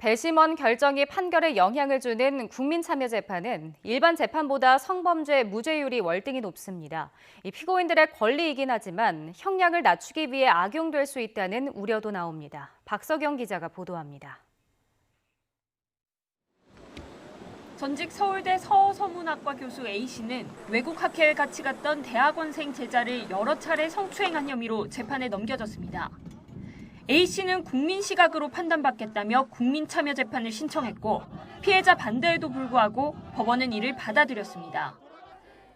배심원 결정이 판결에 영향을 주는 국민참여재판은 일반 재판보다 성범죄 무죄율이 월등히 높습니다. 이 피고인들의 권리이긴 하지만 형량을 낮추기 위해 악용될 수 있다는 우려도 나옵니다. 박석영 기자가 보도합니다. 전직 서울대 서어서문학과 교수 A씨는 외국 학회에 같이 갔던 대학원생 제자를 여러 차례 성추행한 혐의로 재판에 넘겨졌습니다. A씨는 국민 시각으로 판단받겠다며 국민참여재판을 신청했고 피해자 반대에도 불구하고 법원은 이를 받아들였습니다.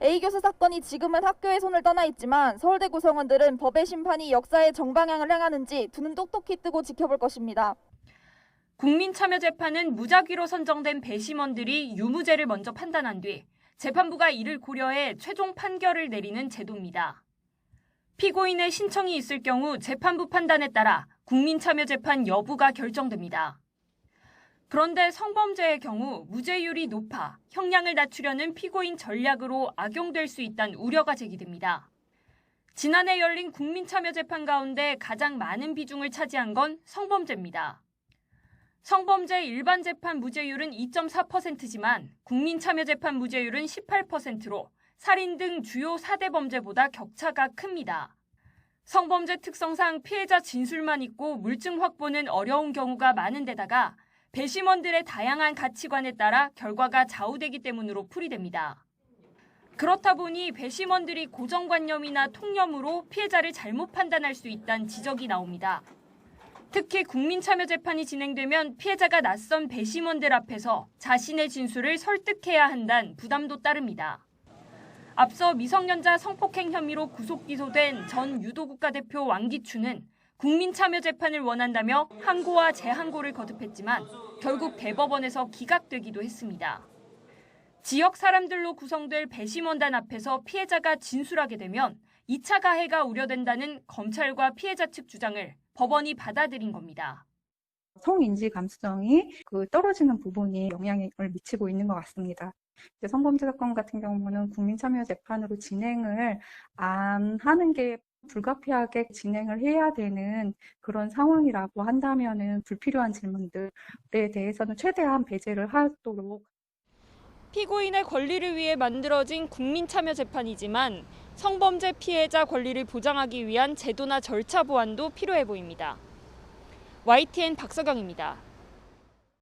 A 교수 사건이 지금은 학교의 손을 떠나 있지만 서울대 구성원들은 법의 심판이 역사의 정방향을 향하는지 두 눈 똑똑히 뜨고 지켜볼 것입니다. 국민참여재판은 무작위로 선정된 배심원들이 유무죄를 먼저 판단한 뒤 재판부가 이를 고려해 최종 판결을 내리는 제도입니다. 피고인의 신청이 있을 경우 재판부 판단에 따라 국민참여재판 여부가 결정됩니다. 그런데 성범죄의 경우 무죄율이 높아 형량을 낮추려는 피고인 전략으로 악용될 수 있다는 우려가 제기됩니다. 지난해 열린 국민참여재판 가운데 가장 많은 비중을 차지한 건 성범죄입니다. 성범죄 일반 재판 무죄율은 2.4%지만 국민참여재판 무죄율은 18%로 살인 등 주요 4대 범죄보다 격차가 큽니다. 성범죄 특성상 피해자 진술만 있고 물증 확보는 어려운 경우가 많은 데다가 배심원들의 다양한 가치관에 따라 결과가 좌우되기 때문으로 풀이됩니다. 그렇다 보니 배심원들이 고정관념이나 통념으로 피해자를 잘못 판단할 수 있다는 지적이 나옵니다. 특히 국민참여재판이 진행되면 피해자가 낯선 배심원들 앞에서 자신의 진술을 설득해야 한다는 부담도 따릅니다. 앞서 미성년자 성폭행 혐의로 구속 기소된 전 유도국가대표 왕기춘은 국민참여재판을 원한다며 항고와 재항고를 거듭했지만 결국 대법원에서 기각되기도 했습니다. 지역 사람들로 구성될 배심원단 앞에서 피해자가 진술하게 되면 2차 가해가 우려된다는 검찰과 피해자 측 주장을 법원이 받아들인 겁니다. 성인지 감수성이 떨어지는 부분이 영향을 미치고 있는 것 같습니다. 성범죄 사건 같은 경우는 국민참여재판으로 진행을 안 하는 게 불가피하게 진행을 해야 되는 그런 상황이라고 한다면은 불필요한 질문들에 대해서는 최대한 배제를 하도록. 피고인의 권리를 위해 만들어진 국민참여재판이지만 성범죄 피해자 권리를 보장하기 위한 제도나 절차 보완도 필요해 보입니다. YTN 박석영입니다.